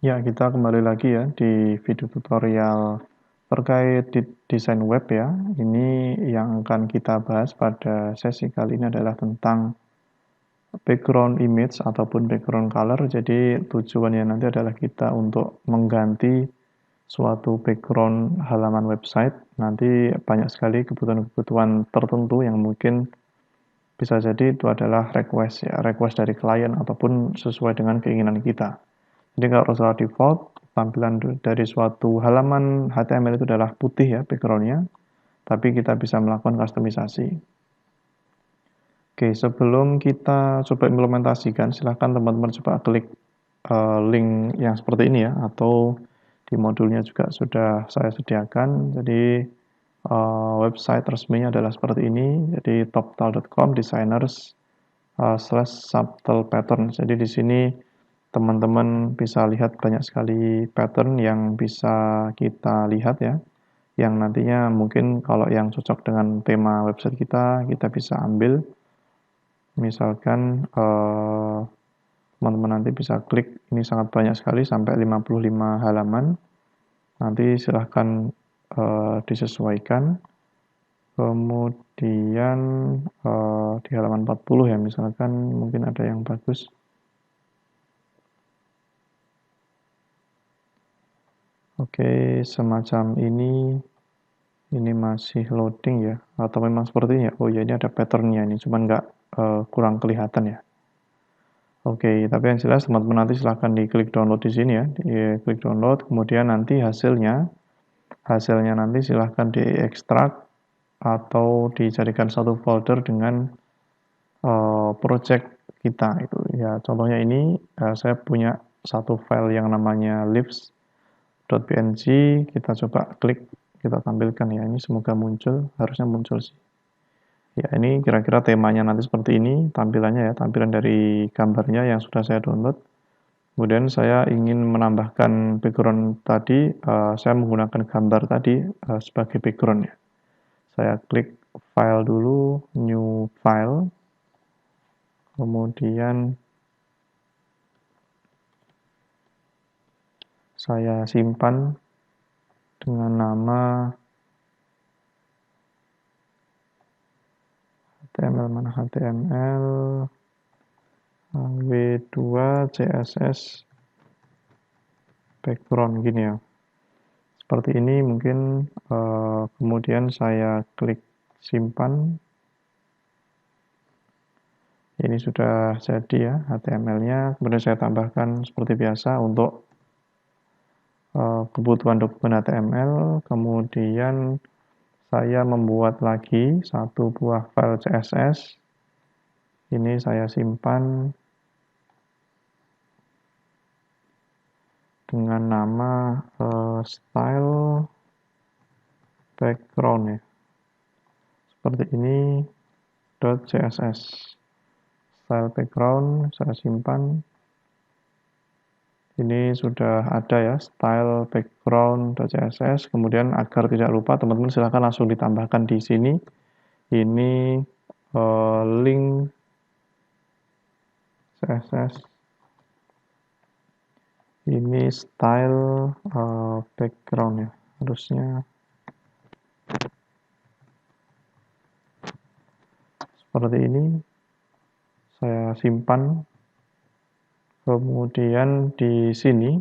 Ya, kita kembali lagi ya di video tutorial terkait desain web ya. Ini yang akan kita bahas pada sesi kali ini adalah tentang background image ataupun background color. Jadi tujuannya nanti adalah kita untuk mengganti suatu background halaman website. Nanti banyak sekali kebutuhan-kebutuhan tertentu yang mungkin bisa jadi itu adalah request dari klien ataupun sesuai dengan keinginan kita. Jadi kalau secara default, tampilan dari suatu halaman HTML itu adalah putih ya backgroundnya, tapi kita bisa melakukan kustomisasi. Oke, sebelum kita coba implementasikan, silahkan teman-teman coba klik link yang seperti ini ya, atau di modulnya juga sudah saya sediakan. Jadi website resminya adalah seperti ini, jadi toptal.com designers /subtle pattern. Jadi di sini teman-teman bisa lihat banyak sekali pattern yang bisa kita lihat ya, yang nantinya mungkin kalau yang cocok dengan tema website kita bisa ambil. Misalkan teman-teman nanti bisa klik, ini sangat banyak sekali sampai 55 halaman. Nanti silahkan disesuaikan. Kemudian di halaman 40 ya, misalkan mungkin ada yang bagus. Oke, semacam ini masih loading ya, atau memang seperti ini ya. Oh ya, ini ada patternnya ini, cuman nggak kurang kelihatan ya. Oke, tapi yang jelas teman-teman nanti silahkan diklik download di sini ya, klik download, kemudian nanti hasilnya nanti silahkan diekstrak atau dijadikan satu folder dengan project kita itu ya. Contohnya ini saya punya satu file yang namanya lips.png, kita coba klik, kita tampilkan ya, ini semoga muncul, harusnya muncul sih. Ya, ini kira-kira temanya nanti seperti ini, tampilannya ya, tampilan dari gambarnya yang sudah saya download. Kemudian saya ingin menambahkan background tadi, saya menggunakan gambar tadi sebagai background ya. Saya klik file dulu, new file, kemudian saya simpan dengan nama HTML, mana HTML w2 css background gini ya. Seperti ini mungkin, kemudian saya klik simpan. Ini sudah jadi ya HTML-nya, kemudian saya tambahkan seperti biasa untuk kebutuhan dokumen HTML, kemudian saya membuat lagi satu buah file CSS. Ini saya simpan dengan nama style background ya. Seperti ini .css. Style background saya simpan. Ini sudah ada ya, style background.css. Kemudian agar tidak lupa, teman-teman silahkan langsung ditambahkan di sini. Ini link CSS. Ini style background ya, harusnya seperti ini. Saya simpan. Kemudian di sini,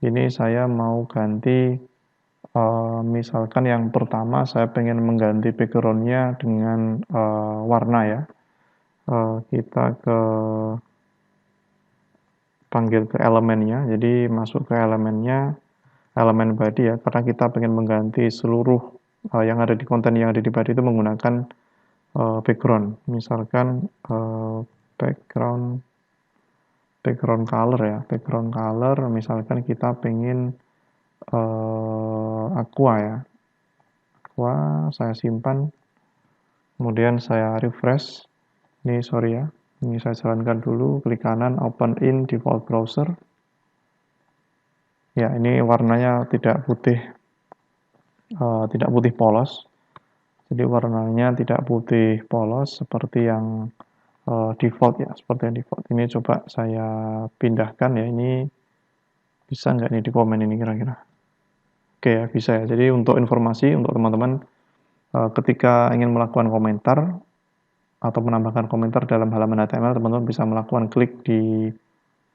ini saya mau ganti, misalkan yang pertama saya pengen mengganti background-nya dengan warna ya. Kita panggil ke elemennya, jadi masuk ke elemennya, elemen body ya, karena kita pengen mengganti seluruh yang ada di konten yang ada di body itu menggunakan background. Misalkan background color ya, background color misalkan kita pengen aqua ya, aqua saya simpan, kemudian saya refresh. Ini sorry ya, ini saya jalankan dulu, klik kanan open in default browser. Ya, ini warnanya tidak putih polos, jadi warnanya tidak putih polos seperti yang default ya, seperti yang default. Ini coba saya pindahkan ya, ini Bisa nggak nih di komen ini kira-kira? Oke ya, bisa ya. Jadi untuk informasi untuk teman-teman, ketika ingin melakukan komentar atau menambahkan komentar dalam halaman HTML, teman-teman bisa melakukan klik di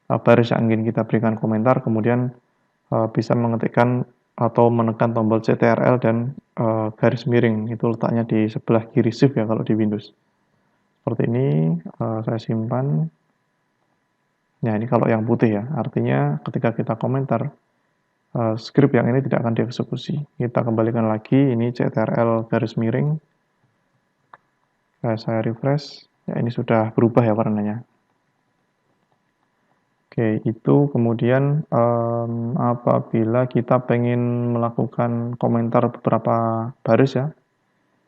baris yang ingin kita berikan komentar, kemudian bisa mengetikkan atau menekan tombol CTRL dan garis miring. Itu letaknya di sebelah kiri shift ya kalau di Windows. Seperti ini, saya simpan. Nah, ini kalau yang putih ya, artinya ketika kita komentar, script yang ini tidak akan dieksekusi. Kita kembalikan lagi, ini CTRL garis miring. Saya refresh, ya ini sudah berubah ya warnanya. Oke, itu kemudian apabila kita pengen melakukan komentar beberapa baris ya,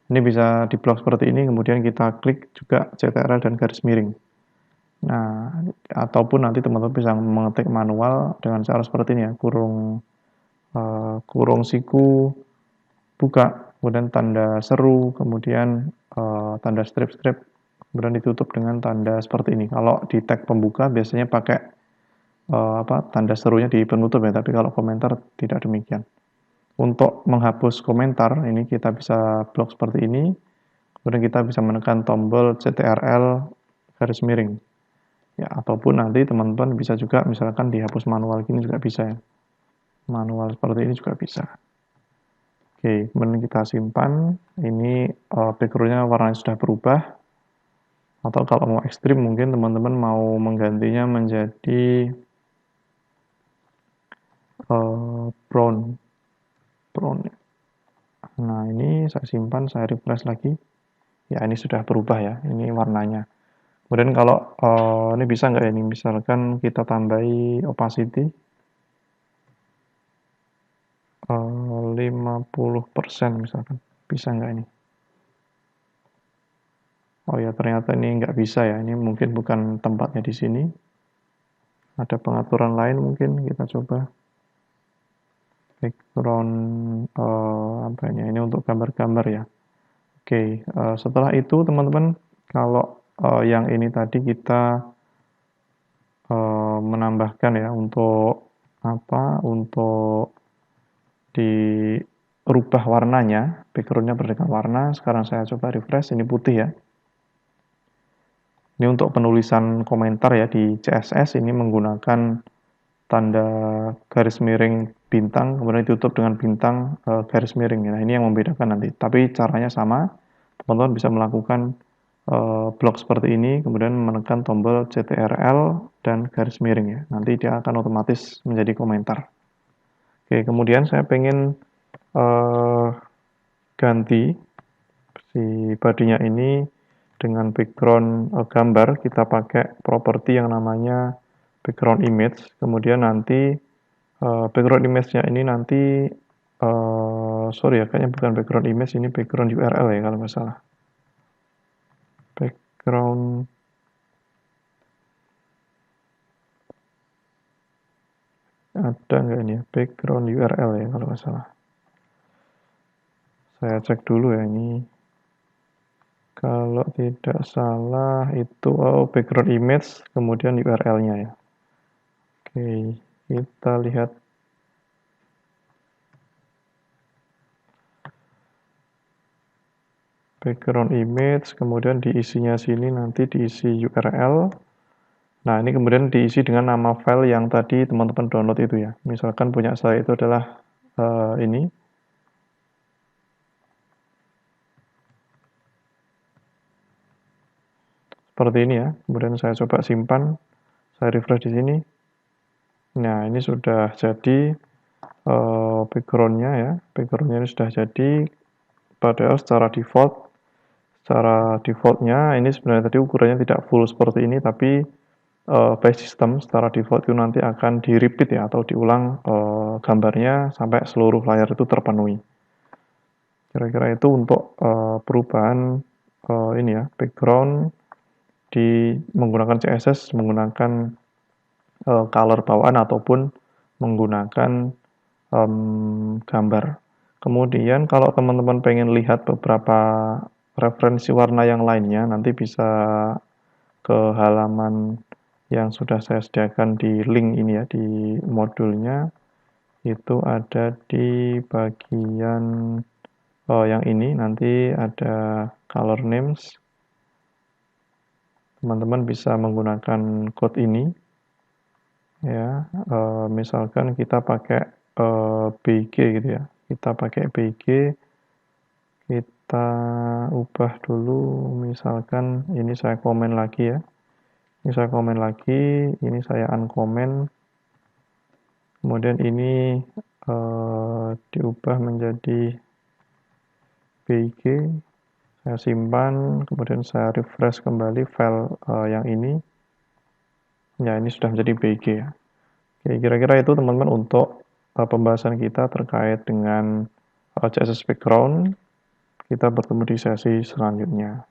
ini bisa diblok seperti ini, kemudian kita klik juga CTRL dan garis miring. Nah, ataupun nanti teman-teman bisa mengetik manual dengan cara seperti ini ya, kurung siku, buka, kemudian tanda seru, kemudian tanda strip-strip, kemudian ditutup dengan tanda seperti ini. Kalau di tag pembuka biasanya pakai tanda serunya di penutup ya, tapi kalau komentar tidak demikian. Untuk menghapus komentar, ini kita bisa blok seperti ini, kemudian kita bisa menekan tombol CTRL garis miring. Ya, ataupun nanti teman-teman bisa juga misalkan dihapus manual gini juga bisa ya. Manual seperti ini juga bisa. Oke, kemudian kita simpan. Ini background-nya warnanya sudah berubah. Atau kalau mau ekstrim mungkin teman-teman mau menggantinya menjadi brown. Nah, ini saya simpan, saya refresh lagi. Ya, ini sudah berubah ya. Ini warnanya. Kemudian kalau ini bisa nggak ya, ini misalkan kita tambahi opacity 50% misalkan. Bisa nggak ini? Oh ya, ternyata ini nggak bisa ya. Ini mungkin bukan tempatnya di sini. Ada pengaturan lain mungkin, kita coba. Background, ini untuk gambar-gambar ya. Oke, setelah itu teman-teman, kalau yang ini tadi kita menambahkan ya untuk untuk dirubah warnanya, backgroundnya beraneka warna. Sekarang saya coba refresh, ini putih ya. Ini untuk penulisan komentar ya di CSS, ini menggunakan tanda garis miring bintang, kemudian ditutup dengan bintang garis miring. Nah, ini yang membedakan nanti. Tapi caranya sama, teman-teman bisa melakukan blok seperti ini, kemudian menekan tombol CTRL dan garis miring ya. Nanti dia akan otomatis menjadi komentar. Oke, kemudian saya pengen ganti si bodinya ini dengan background gambar. Kita pakai properti yang namanya background image. Kemudian nanti background image-nya ini nanti sorry ya, kayaknya bukan background image, ini background URL ya kalau nggak salah. Background ada nggak ini ya, background URL ya kalau nggak salah. Saya cek dulu ya ini. Kalau tidak salah itu background image kemudian URL-nya ya. Oke, kita lihat. Background image, kemudian diisinya sini nanti diisi URL. Nah, ini kemudian diisi dengan nama file yang tadi teman-teman download itu ya. Misalkan punya saya itu adalah ini. Seperti ini ya. Kemudian saya coba simpan, saya refresh di sini. Nah, ini sudah jadi background-nya ya. Background-nya ini sudah jadi, padahal secara default-nya ini sebenarnya tadi ukurannya tidak full seperti ini, tapi by system secara default itu nanti akan di-repeat ya, atau diulang gambarnya sampai seluruh layar itu terpenuhi. Kira-kira itu untuk perubahan ini ya, background menggunakan CSS, menggunakan color bawaan ataupun menggunakan gambar. Kemudian kalau teman-teman pengen lihat beberapa referensi warna yang lainnya, nanti bisa ke halaman yang sudah saya sediakan di link ini ya, di modulnya, itu ada di bagian yang ini, nanti ada color names. Teman-teman bisa menggunakan code ini, ya. Misalkan kita pakai BG gitu ya, kita pakai BG, kita ubah dulu, misalkan ini saya komen lagi ya, ini saya komen lagi, ini saya uncomment, kemudian ini diubah menjadi BG, saya simpan, kemudian saya refresh kembali file yang ini, ya ini sudah menjadi BG ya. Oke, kira-kira itu teman-teman untuk pembahasan kita terkait dengan CSS background. Kita bertemu di sesi selanjutnya.